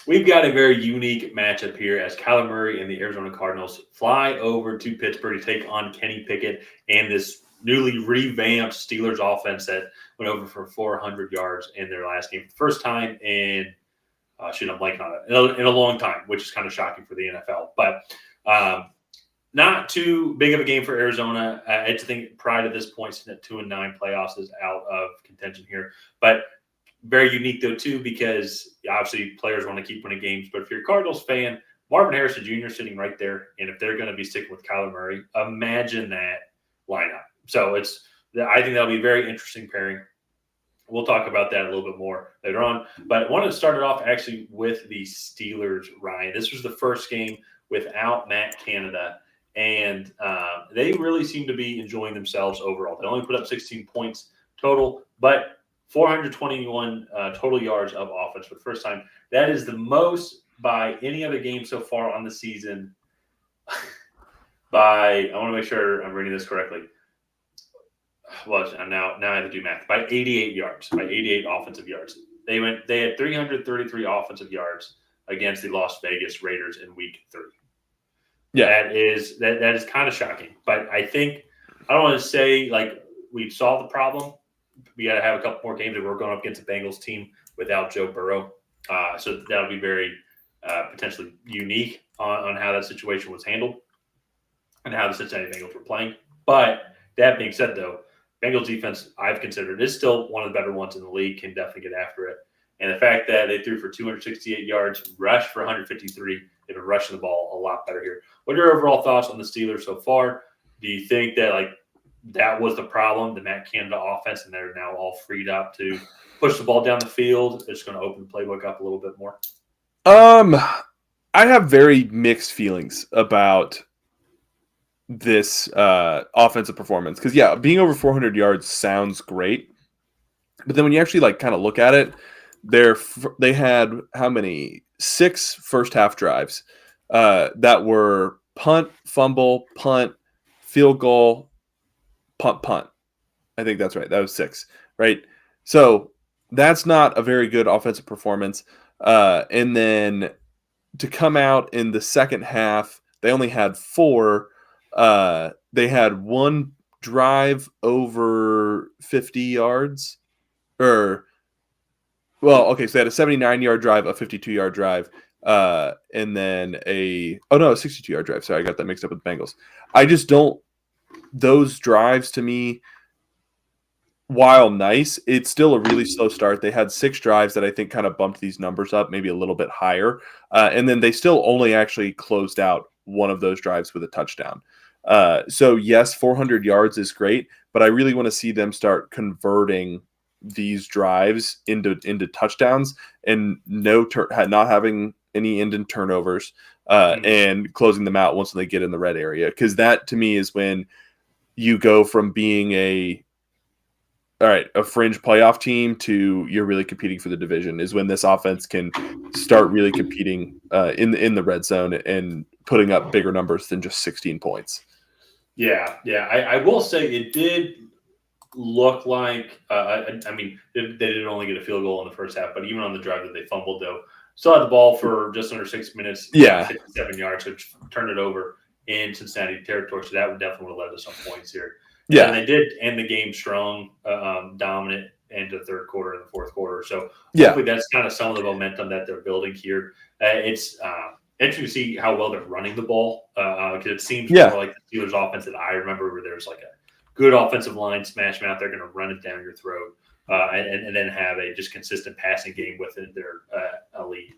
we've got a very unique matchup here as Kyler Murray and the Arizona Cardinals fly over to Pittsburgh to take on Kenny Pickett and this newly revamped Steelers offense that went over for 400 yards in their last game. First time in, I'm blanking on it, in a long time, which is kind of shocking for the NFL. But not too big of a game for Arizona. I think prior to this point, sitting at 2-9 playoffs is out of contention here. But very unique, though, too, because obviously players want to keep winning games. But if you're a Cardinals fan, Marvin Harrison Jr. sitting right there. And if they're going to be sticking with Kyler Murray, imagine that lineup. So I think that'll be a very interesting pairing. We'll talk about that a little bit more later on. But I wanted to start it off actually with the Steelers, Ryan. This was the first game without Matt Canada. And they really seem to be enjoying themselves overall. They only put up 16 points total, but 421 total yards of offense for the first time. That is the most by any other game so far on the season. I want to make sure I'm reading this correctly. Well, now I have to do math. By 88 yards, by 88 offensive yards. They had 333 offensive yards against the Las Vegas Raiders in Week 3. Yeah, that is kind of shocking. But I think I don't want to say like we've solved the problem. We got to have a couple more games, and we're going up against a Bengals team without Joe Burrow. So that'll be very potentially unique on how that situation was handled and how the Cincinnati Bengals were playing. But that being said, though, Bengals defense I've considered is still one of the better ones in the league. Can definitely get after it. And the fact that they threw for 268 yards, rushed for 153, they've been rushing the ball a lot better here. What are your overall thoughts on the Steelers so far? Do you think that that was the problem, the Matt Canada offense, and they're now all freed up to push the ball down the field? It's going to open the playbook up a little bit more. I have very mixed feelings about this offensive performance because being over 400 yards sounds great, but then when you actually kind of look at it, they had how many? 6 first half drives that were punt, fumble, punt, field goal, punt. I think that's right. That was 6, right? So that's not a very good offensive performance. And then to come out in the second half, they only had 4. They had 1 drive over 50 yards. So they had a 79-yard drive, a 52-yard drive, and then a 62-yard drive. Sorry, I got that mixed up with the Bengals. I just don't – those drives to me, while nice, it's still a really slow start. They had 6 drives that I think kind of bumped these numbers up, maybe a little bit higher. And then they still only actually closed out one of those drives with a touchdown. So, yes, 400 yards is great, but I really want to see them start converting – these drives into touchdowns and not having any end in turnovers and closing them out once they get in the red area. Because that to me is when you go from being a fringe playoff team to you're really competing for the division, is when this offense can start really competing in the red zone and putting up bigger numbers than just 16 points. Yeah. I will say it did look like they didn't only get a field goal in the first half, but even on the drive that they fumbled, though, still had the ball for just under 6 minutes, 57 yards, which turned it over in Cincinnati territory. So that would definitely led to some points here. Yeah, and they did end the game strong, dominant into the third quarter and the fourth quarter. So hopefully that's kind of some of the momentum that they're building here. It's interesting to see how well they're running the ball because it seems more like the Steelers offense that I remember, where there's like a good offensive line, smash mouth. They're going to run it down your throat and then have a just consistent passing game with their elite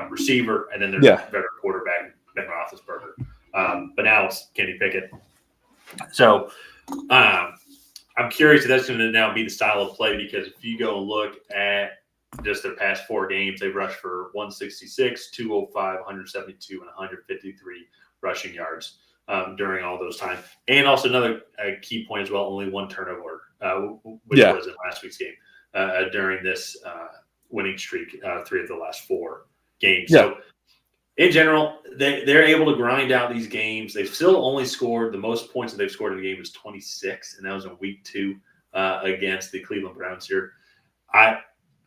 receiver and then their better quarterback, Ben Roethlisberger. But now it's Kenny Pickett. So I'm curious if that's going to now be the style of play, because if you go and look at just their past 4 games, they've rushed for 166, 205, 172, and 153 rushing yards during all those times. And also another key point as well, only 1 turnover, which was in last week's game during this winning streak, 3 of the last 4 games. Yeah. So in general, they're able to grind out these games. They've still only scored – the most points that they've scored in the game is 26, and that was in week 2 against the Cleveland Browns here.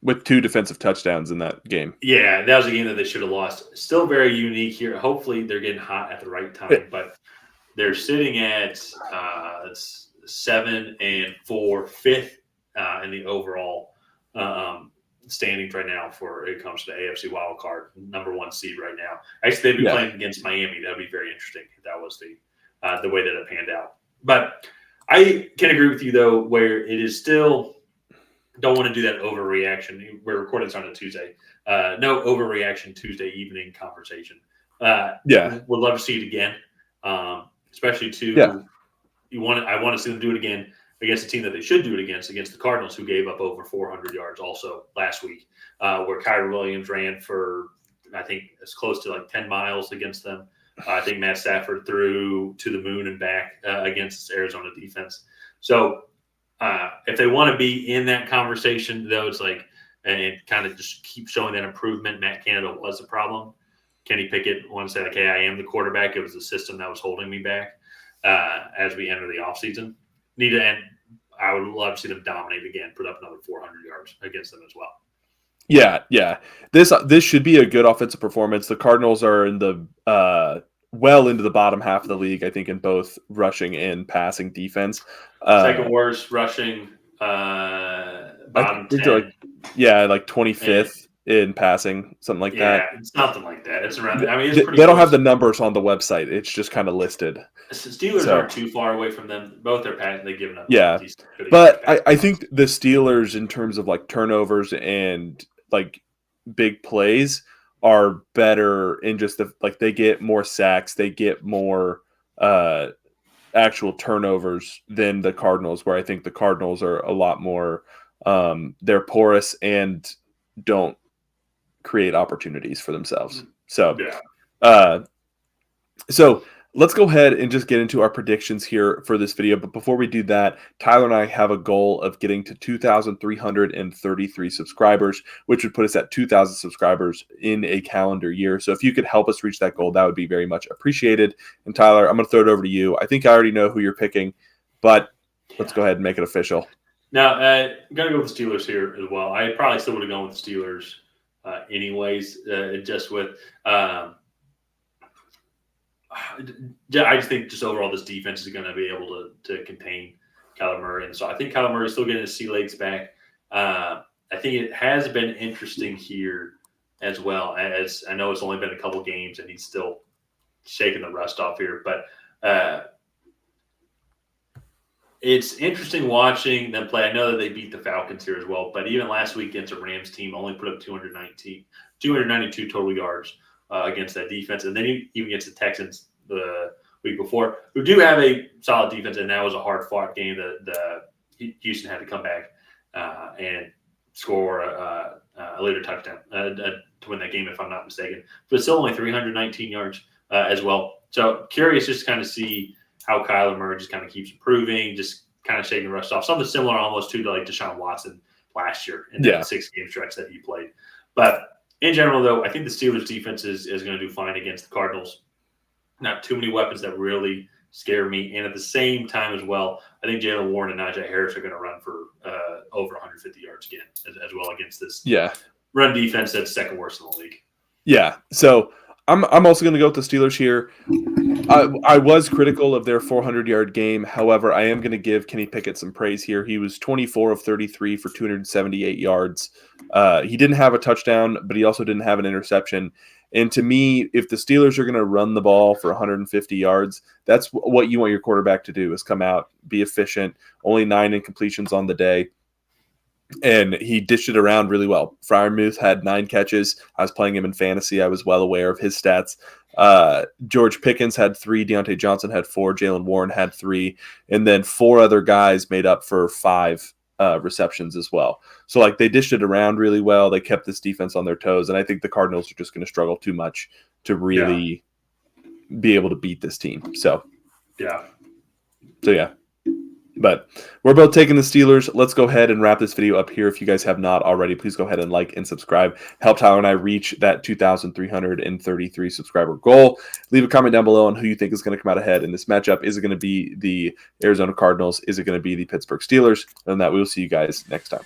with 2 defensive touchdowns in that game. Yeah, that was a game that they should have lost. Still very unique here. Hopefully they're getting hot at the right time, but they're sitting at 7-4, fifth in the overall standings right now for it comes to the AFC wild card, number 1 seed right now. Actually, they'd be playing against Miami. That'd be very interesting if that was the way that it panned out. But I can agree with you though, where it is still don't want to do that overreaction. We're recording this on a Tuesday. No overreaction Tuesday evening conversation. Would love to see it again, especially I want to see them do it again against a team that they should do it against the Cardinals, who gave up over 400 yards also last week, where Kyrie Williams ran for, I think, as close to like 10 miles against them. I think Matt Stafford threw to the moon and back against Arizona defense. So if they want to be in that conversation, though, it's like, and kind of just keep showing that improvement. Matt Canada was the problem. Kenny Pickett want to say, like, hey, I am the quarterback. It was the system that was holding me back as we enter the offseason. I would love to see them dominate again, put up another 400 yards against them as well. Yeah. This should be a good offensive performance. The Cardinals are in the well into the bottom half of the league, I think, in both rushing and passing defense. Second worst rushing, bottom 10. Like 25th in passing, something like that. Yeah, something like that. It's around. I mean, it's pretty. They don't have the numbers on the website. It's just kind of listed. Steelers aren't too far away from them. Both are passing. They've given up. Yeah, but I think the Steelers, in terms of like turnovers and like big plays, are better in just they get more sacks, they get more actual turnovers than the Cardinals, where I think the Cardinals are a lot more they're porous and don't create opportunities for themselves. So let's go ahead and just get into our predictions here for this video. But before we do that, Tyler and I have a goal of getting to 2,333 subscribers, which would put us at 2,000 subscribers in a calendar year. So if you could help us reach that goal, that would be very much appreciated. And Tyler, I'm going to throw it over to you. I think I already know who you're picking, but let's go ahead and make it official. Now, I'm going to go with the Steelers here as well. I probably still would have gone with the Steelers anyways, just with I just think just overall this defense is going to be able to contain Kyler Murray. And so I think Kyler Murray is still getting his sea legs back. I think it has been interesting here as well, as I know it's only been a couple games and he's still shaking the rust off here. But it's interesting watching them play. I know that they beat the Falcons here as well, but even last week against a Rams team, only put up 292 total yards against that defense. And then even against the Texans the week before, who do have a solid defense, and that was a hard-fought game that Houston had to come back and score a later touchdown to win that game, if I'm not mistaken. But still only 319 yards as well. So curious just to kind of see how Kyler Murray just kind of keeps improving, just kind of shaking the rust off. Something similar almost to like Deshaun Watson last year in the 6-game stretch that he played. But in general, though, I think the Steelers defense is going to do fine against the Cardinals. Not too many weapons that really scare me. And at the same time as well, I think Jaylen Warren and Najee Harris are going to run for over 150 yards again as well against this run defense that's second worst in the league. Yeah. So I'm also going to go with the Steelers here. I was critical of their 400-yard game. However, I am going to give Kenny Pickett some praise here. He was 24 of 33 for 278 yards. He didn't have a touchdown, but he also didn't have an interception. And to me, if the Steelers are going to run the ball for 150 yards, that's what you want your quarterback to do, is come out, be efficient, only 9 incompletions on the day. And he dished it around really well. Freiermuth had 9 catches. I was playing him in fantasy. I was well aware of his stats. George Pickens had 3. Deontay Johnson had 4. Jaylen Warren had 3. And then 4 other guys made up for 5 receptions as well. So like they dished it around really well. They kept this defense on their toes. And I think the Cardinals are just going to struggle too much to really be able to beat this team. So yeah. But we're both taking the Steelers. Let's go ahead and wrap this video up here. If you guys have not already, please go ahead and like and subscribe. Help Tyler and I reach that 2,333 subscriber goal. Leave a comment down below on who you think is going to come out ahead in this matchup. Is it going to be the Arizona Cardinals? Is it going to be the Pittsburgh Steelers? And that we will see you guys next time.